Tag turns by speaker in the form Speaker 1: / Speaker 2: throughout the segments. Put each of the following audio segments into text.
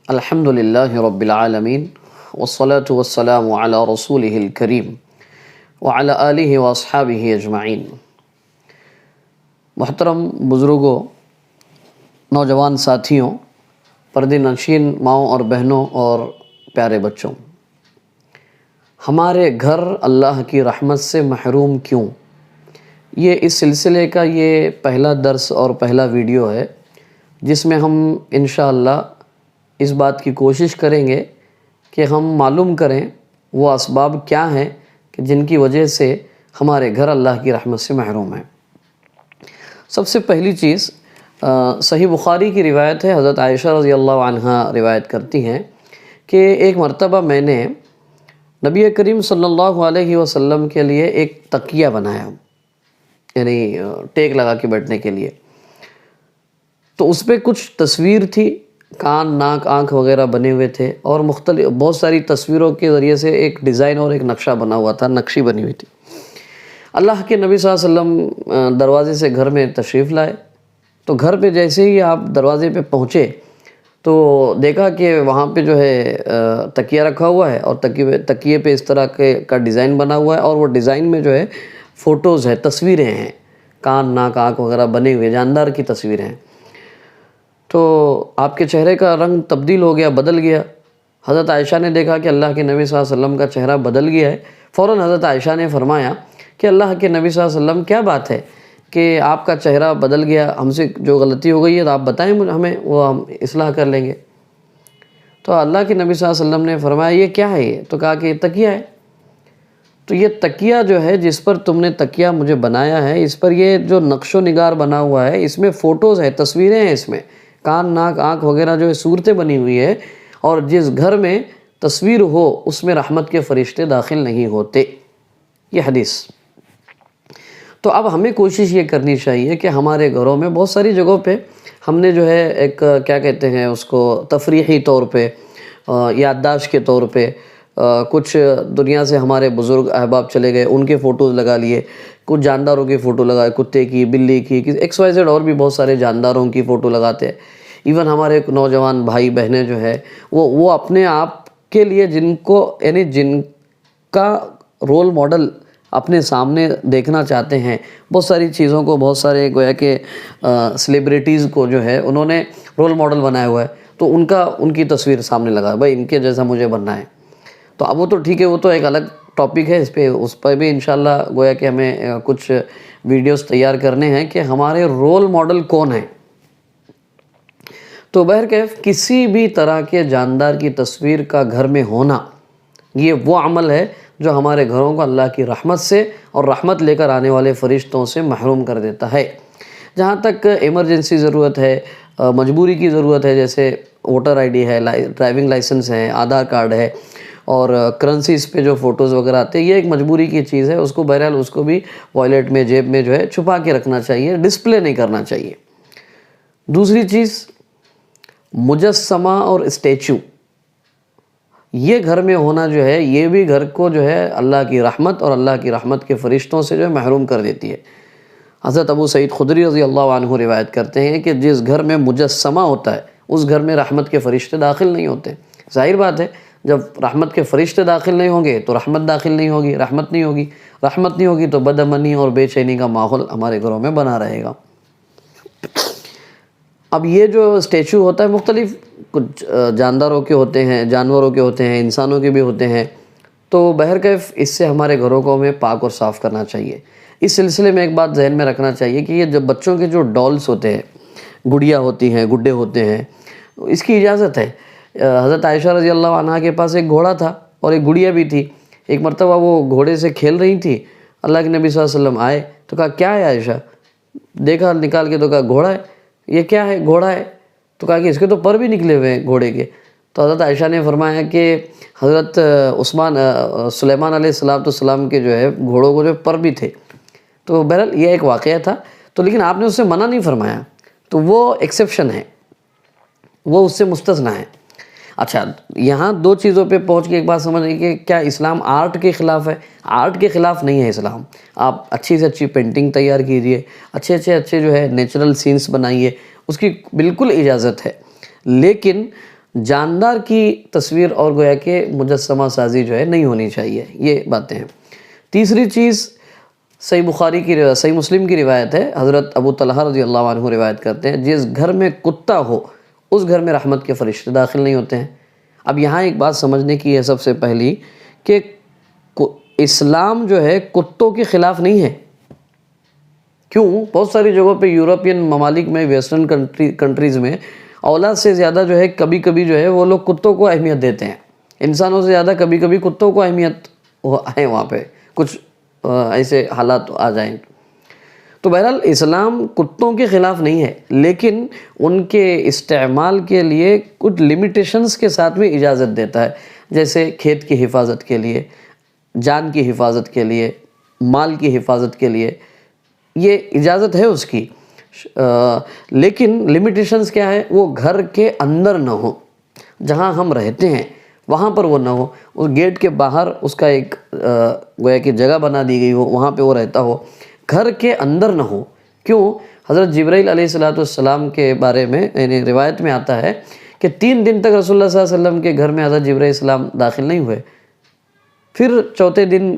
Speaker 1: الحمد للہ رب العالمین والصلاة والسلام علی رسولہ الکریم وعلی آلہ واصحابہ اجمعین۔ محترم بزرگوں، نوجوان ساتھیوں، پردے نشین ماؤں اور بہنوں اور پیارے بچوں، ہمارے گھر اللہ کی رحمت سے محروم کیوں؟ یہ اس سلسلے کا یہ پہلا درس اور پہلا ویڈیو ہے جس میں ہم انشاءاللہ اس بات کی کوشش کریں گے کہ ہم معلوم کریں وہ اسباب کیا ہیں کہ جن کی وجہ سے ہمارے گھر اللہ کی رحمت سے محروم ہیں۔ سب سے پہلی چیز صحیح بخاری کی روایت ہے، حضرت عائشہ رضی اللہ عنہا روایت کرتی ہیں کہ ایک مرتبہ میں نے نبی کریم صلی اللہ علیہ وسلم کے لیے ایک تکیہ بنایا، یعنی ٹیک لگا کے بیٹھنے کے لیے۔ تو اس پہ کچھ تصویر تھی، کان، ناک، آنکھ وغیرہ بنے ہوئے تھے، اور مختلف بہت ساری تصویروں کے ذریعے سے ایک ڈیزائن اور ایک نقشہ بنا ہوا تھا، نقشی بنی ہوئی تھی۔ اللہ کے نبی صلی اللہ علیہ وسلم دروازے سے گھر میں تشریف لائے، تو گھر پہ جیسے ہی آپ دروازے پہ پہنچے تو دیکھا کہ وہاں پہ جو ہے تکیہ رکھا ہوا ہے، اور تکیے پہ اس طرح کا ڈیزائن بنا ہوا ہے، اور وہ ڈیزائن میں جو ہے فوٹوز ہے، تصویریں ہیں، کان، ناک، آنکھ وغیرہ بنے ہوئے جاندار کی تصویریں ہیں۔ تو آپ کے چہرے کا رنگ تبدیل ہو گیا، بدل گیا۔ حضرت عائشہ نے دیکھا کہ اللہ کے نبی صلی اللہ علیہ وسلم کا چہرہ بدل گیا ہے۔ فوراً حضرت عائشہ نے فرمایا کہ اللہ کے نبی صلی اللہ علیہ وسلم، کیا بات ہے کہ آپ کا چہرہ بدل گیا؟ ہم سے جو غلطی ہو گئی ہے تو آپ بتائیں ہمیں، وہ ہم اصلاح کر لیں گے۔ تو اللہ کے نبی صلی اللہ علیہ وسلم نے فرمایا یہ کیا ہے؟ یہ تو کہا کہ یہ تکیہ ہے۔ تو یہ تکیہ جو ہے، جس پر تم نے تکیہ مجھے بنایا ہے، اس پر یہ جو نقش و نگار بنا ہوا ہے، اس میں فوٹوز ہیں، تصویریں ہیں، اس میں کان، ناک، آنکھ وغیرہ جو ہے صورتیں بنی ہوئی ہے، اور جس گھر میں تصویر ہو اس میں رحمت کے فرشتے داخل نہیں ہوتے۔ یہ حدیث۔ تو اب ہمیں کوشش یہ کرنی چاہیے کہ ہمارے گھروں میں بہت ساری جگہوں پہ ہم نے جو ہے ایک کیا کہتے ہیں اس کو، تفریحی طور پہ، یادداشت کے طور پہ کچھ دنیا سے ہمارے بزرگ احباب چلے گئے، ان کے فوٹوز لگا لیے، کچھ جانداروں کی فوٹو لگائے، کتے کی، بلی کی، ایکس وائی زیڈ، اور بھی بہت سارے جانداروں کی فوٹو لگاتے ہیں۔ ایون ہمارے نوجوان بھائی بہنیں جو ہے وہ اپنے آپ کے لیے جن کو، یعنی جن کا رول ماڈل اپنے سامنے دیکھنا چاہتے ہیں، بہت ساری چیزوں کو، بہت سارے گویا کہ سیلیبریٹیز کو جو ہے انہوں نے رول ماڈل بنایا ہوا ہے، تو ان کی تصویر سامنے لگا، بھائی ان کے جیسا مجھے بننا ہے۔ تو اب وہ تو ٹھیک ہے، وہ تو ایک الگ ٹاپک ہے، اس پہ بھی انشاءاللہ گویا کہ ہمیں کچھ ویڈیوز تیار کرنے ہیں کہ ہمارے رول ماڈل کون ہیں۔ تو بہرکیف کسی بھی طرح کے جاندار کی تصویر کا گھر میں ہونا، یہ وہ عمل ہے جو ہمارے گھروں کو اللہ کی رحمت سے اور رحمت لے کر آنے والے فرشتوں سے محروم کر دیتا ہے۔ جہاں تک ایمرجنسی ضرورت ہے، مجبوری کی ضرورت ہے، جیسے ووٹر آئی ڈی ہے، ڈرائیونگ لائسنس ہے، آدھار کارڈ ہے، اور کرنسیز پہ جو فوٹوز وغیرہ آتے ہیں، یہ ایک مجبوری کی چیز ہے، اس کو بہرحال اس کو بھی والیٹ میں، جیب میں جو ہے چھپا کے رکھنا چاہیے، ڈسپلے نہیں کرنا چاہیے۔ دوسری چیز، مجسمہ اور اسٹیچو، یہ گھر میں ہونا جو ہے، یہ بھی گھر کو جو ہے اللہ کی رحمت اور اللہ کی رحمت کے فرشتوں سے جو ہے محروم کر دیتی ہے۔ حضرت ابو سعید خدری رضی اللہ عنہ روایت کرتے ہیں کہ جس گھر میں مجسمہ ہوتا ہے اس گھر میں رحمت کے فرشتے داخل نہیں ہوتے۔ ظاہر بات ہے، جب رحمت کے فرشتے داخل نہیں ہوں گے تو رحمت داخل نہیں ہوگی، رحمت نہیں ہوگی، رحمت نہیں ہوگی تو بد امنی اور بے چینی کا ماحول ہمارے گھروں میں بنا رہے گا۔ اب یہ جو اسٹیچو ہوتا ہے، مختلف کچھ جانداروں کے ہوتے ہیں، جانوروں کے ہوتے ہیں، انسانوں کے بھی ہوتے ہیں، تو بہرکیف اس سے ہمارے گھروں کو ہمیں پاک اور صاف کرنا چاہیے۔ اس سلسلے میں ایک بات ذہن میں رکھنا چاہیے کہ یہ جب بچوں کے جو ڈالز ہوتے ہیں، گڑیا ہوتی ہیں، گڈے ہوتے ہیں، اس کی اجازت ہے۔ حضرت عائشہ رضی اللہ عنہا کے پاس ایک گھوڑا تھا اور ایک گڑیا بھی تھی۔ ایک مرتبہ وہ گھوڑے سے کھیل رہی تھی، اللہ کے نبی صلی اللہ علیہ وسلم آئے تو کہا کیا ہے عائشہ؟ دیکھا نکال کے تو کہا گھوڑا ہے۔ یہ کیا ہے؟ گھوڑا ہے۔ تو کہا کہ اس کے تو پر بھی نکلے ہوئے ہیں گھوڑے کے۔ تو حضرت عائشہ نے فرمایا کہ حضرت سلیمان علیہ السلام کے جو ہے گھوڑوں کو جو پر بھی تھے۔ تو بہرحال یہ ایک واقعہ تھا، تو لیکن آپ نے اس سے منع نہیں فرمایا، تو وہ ایکسیپشن ہے، وہ اس سے مستثنیٰ ہے۔ اچھا، یہاں دو چیزوں پہ پہنچ کے ایک بات سمجھیں کہ کیا اسلام آرٹ کے خلاف ہے؟ آرٹ کے خلاف نہیں ہے اسلام۔ آپ اچھی سے اچھی پینٹنگ تیار کیجئے، اچھے جو ہے نیچرل سینس بنائیے، اس کی بالکل اجازت ہے، لیکن جاندار کی تصویر اور گویا کہ مجسمہ سازی جو ہے نہیں ہونی چاہیے، یہ باتیں ہیں۔ تیسری چیز صحیح بخاری کی صحیح مسلم کی روایت ہے، حضرت ابو طلحہ رضی اللہ عنہ روایت کرتے ہیں، جس گھر میں کتا ہو اس گھر میں رحمت کے فرشتے داخل نہیں ہوتے ہیں۔ اب یہاں ایک بات سمجھنے کی ہے سب سے پہلی کہ اسلام جو ہے کتوں کے خلاف نہیں ہے۔ کیوں؟ بہت ساری جگہوں پہ یورپین ممالک میں، ویسٹرن کنٹریز میں اولاد سے زیادہ جو ہے کبھی کبھی جو ہے وہ لوگ کتوں کو اہمیت دیتے ہیں، انسانوں سے زیادہ کبھی کبھی کتوں کو اہمیت ہے وہاں پہ، کچھ ایسے حالات آ جائیں۔ تو بہرحال اسلام کتوں کے خلاف نہیں ہے، لیکن ان کے استعمال کے لیے کچھ لمیٹیشنز کے ساتھ بھی اجازت دیتا ہے، جیسے کھیت کی حفاظت کے لیے، جان کی حفاظت کے لیے، مال کی حفاظت کے لیے، یہ اجازت ہے اس کی، لیکن لمیٹیشنز کیا ہے؟ وہ گھر کے اندر نہ ہو، جہاں ہم رہتے ہیں وہاں پر وہ نہ ہو، اس گیٹ کے باہر اس کا ایک گویا کہ جگہ بنا دی گئی ہو، وہاں پہ وہ رہتا ہو، گھر کے اندر نہ ہو۔ کیوں؟ حضرت جبرائیل علیہ السلام کے بارے میں یعنی روایت میں آتا ہے کہ 3 دن تک رسول اللہ صلی اللہ علیہ وسلم کے گھر میں حضرت جبرائیل علیہ السلام داخل نہیں ہوئے۔ پھر چوتھے دن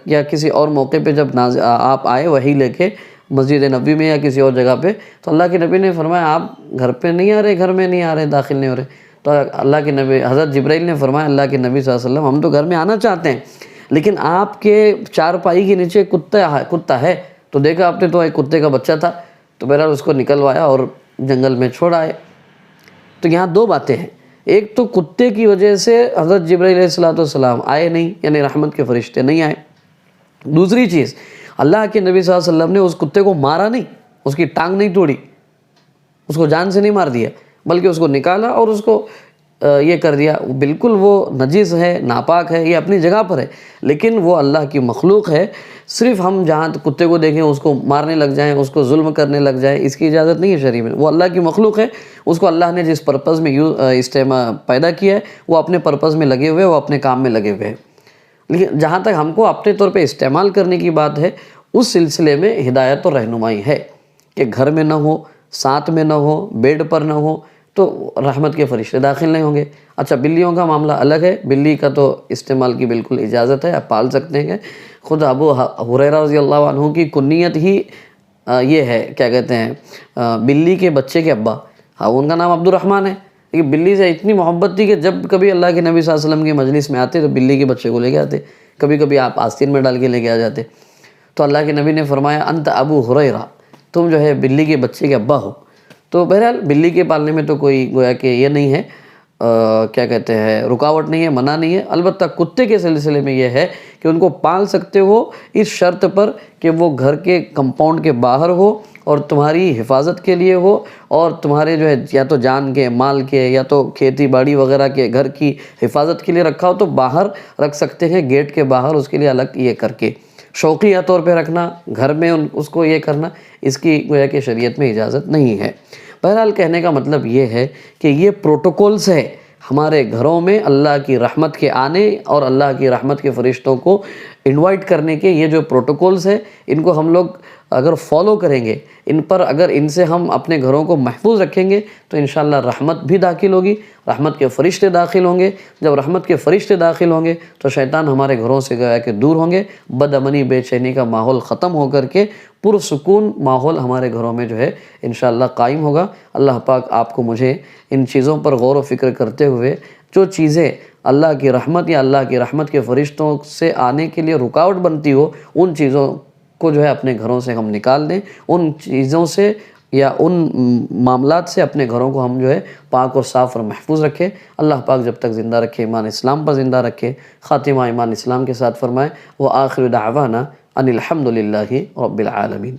Speaker 1: یا کسی اور موقع پہ جب آپ آئے وحی لے کے مسجد نبوی میں یا کسی اور جگہ پہ، تو اللہ کے نبی نے فرمایا آپ گھر پہ نہیں آ رہے، گھر میں نہیں آ رہے، داخل نہیں ہو رہے۔ تو اللہ کے نبی حضرت جبرائیل نے فرمایا اللہ کے نبی صلی اللہ علیہ وسلم ہم تو گھر میں آنا چاہتے ہیں، لیکن آپ کے چارپائی کے نیچے کتا ہے، تو دیکھا آپ نے تو ایک کتے کا بچہ تھا، تو بہرحال اس کو نکلوایا اور جنگل میں چھوڑ آئے۔ تو یہاں 2 باتیں ہیں، ایک تو کتے کی وجہ سے حضرت جبرائیل علیہ السلام آئے نہیں، یعنی رحمت کے فرشتے نہیں آئے۔ دوسری چیز، اللہ کے نبی صلی اللہ علیہ وسلم نے اس کتے کو مارا نہیں، اس کی ٹانگ نہیں توڑی، اس کو جان سے نہیں مار دیا، بلکہ اس کو نکالا اور اس کو یہ کر دیا۔ بالکل وہ نجس ہے، ناپاک ہے، یہ اپنی جگہ پر ہے، لیکن وہ اللہ کی مخلوق ہے۔ صرف ہم جہاں کتے کو دیکھیں اس کو مارنے لگ جائیں، اس کو ظلم کرنے لگ جائیں، اس کی اجازت نہیں ہے شریعت میں۔ وہ اللہ کی مخلوق ہے، اس کو اللہ نے جس پرپز میں پیدا کیا ہے وہ اپنے پرپز میں لگے ہوئے، وہ اپنے کام میں لگے ہوئے ہیں۔ لیکن جہاں تک ہم کو اپنے طور پہ استعمال کرنے کی بات ہے، اس سلسلے میں ہدایت اور رہنمائی ہے کہ گھر میں نہ ہو، ساتھ میں نہ ہو، بیڈ پر نہ ہو، تو رحمت کے فرشتے داخل نہیں ہوں گے۔ اچھا، بلیوں کا معاملہ الگ ہے، بلی کا تو استعمال کی بالکل اجازت ہے، آپ پال سکتے ہیں۔ خود ابو ہریرہ رضی اللہ عنہ کی کنیت ہی یہ ہے، کیا کہتے ہیں، بلی کے بچے کے ابا، ان کا نام عبد الرحمن ہے۔ لیکن بلی سے اتنی محبت تھی کہ جب کبھی اللہ کے نبی صلی اللہ علیہ وسلم کی مجلس میں آتے تو بلی کے بچے کو لے کے آتے، کبھی کبھی آپ آستین میں ڈال کے لے کے آ جاتے۔ تو اللہ کے نبی نے فرمایا انت ابو ہریرہ، تم جو ہے بلی کے بچے کے ابا ہو۔ تو بہرحال بلی کے پالنے میں تو کوئی گویا کہ یہ نہیں ہے، کیا کہتے ہیں، رکاوٹ نہیں ہے، منع نہیں ہے۔ البتہ کتے کے سلسلے میں یہ ہے کہ ان کو پال سکتے ہو اس شرط پر کہ وہ گھر کے کمپاؤنڈ کے باہر ہو اور تمہاری حفاظت کے لیے ہو، اور تمہارے جو ہے یا تو جان کے، مال کے، یا تو کھیتی باڑی وغیرہ کے گھر کی حفاظت کے لیے رکھا ہو تو باہر رکھ سکتے ہیں، گیٹ کے باہر، اس کے لیے الگ یہ کر کے۔ شوقیہ طور پہ رکھنا، گھر میں اس کو یہ کرنا، اس کی گویا کہ شریعت میں اجازت نہیں ہے۔ بہرحال کہنے کا مطلب یہ ہے کہ یہ پروٹوکولز ہے ہمارے گھروں میں اللہ کی رحمت کے آنے اور اللہ کی رحمت کے فرشتوں کو انوائٹ کرنے کے، یہ جو پروٹوکولز ہیں ان کو ہم لوگ اگر فالو کریں گے، ان پر اگر ان سے ہم اپنے گھروں کو محفوظ رکھیں گے تو انشاءاللہ رحمت بھی داخل ہوگی، رحمت کے فرشتے داخل ہوں گے۔ جب رحمت کے فرشتے داخل ہوں گے تو شیطان ہمارے گھروں سے گیا کہ دور ہوں گے، بد امنی، بے چینی کا ماحول ختم ہو کر کے پرسکون ماحول ہمارے گھروں میں جو ہے انشاءاللہ قائم ہوگا۔ اللہ پاک آپ کو مجھے ان چیزوں پر غور و فکر کرتے ہوئے جو چیزیں اللہ کی رحمت یا اللہ کی رحمت کے فرشتوں سے آنے کے لیے رکاوٹ بنتی ہو، ان چیزوں کو جو ہے اپنے گھروں سے ہم نکال دیں، ان چیزوں سے یا ان معاملات سے اپنے گھروں کو ہم جو ہے پاک اور صاف اور محفوظ رکھیں۔ اللہ پاک جب تک زندہ رکھے، ایمان اسلام پر زندہ رکھے، خاتمہ ایمان اسلام کے ساتھ فرمائے۔ وآخر دعوانا ان الحمد للہ رب العالمین۔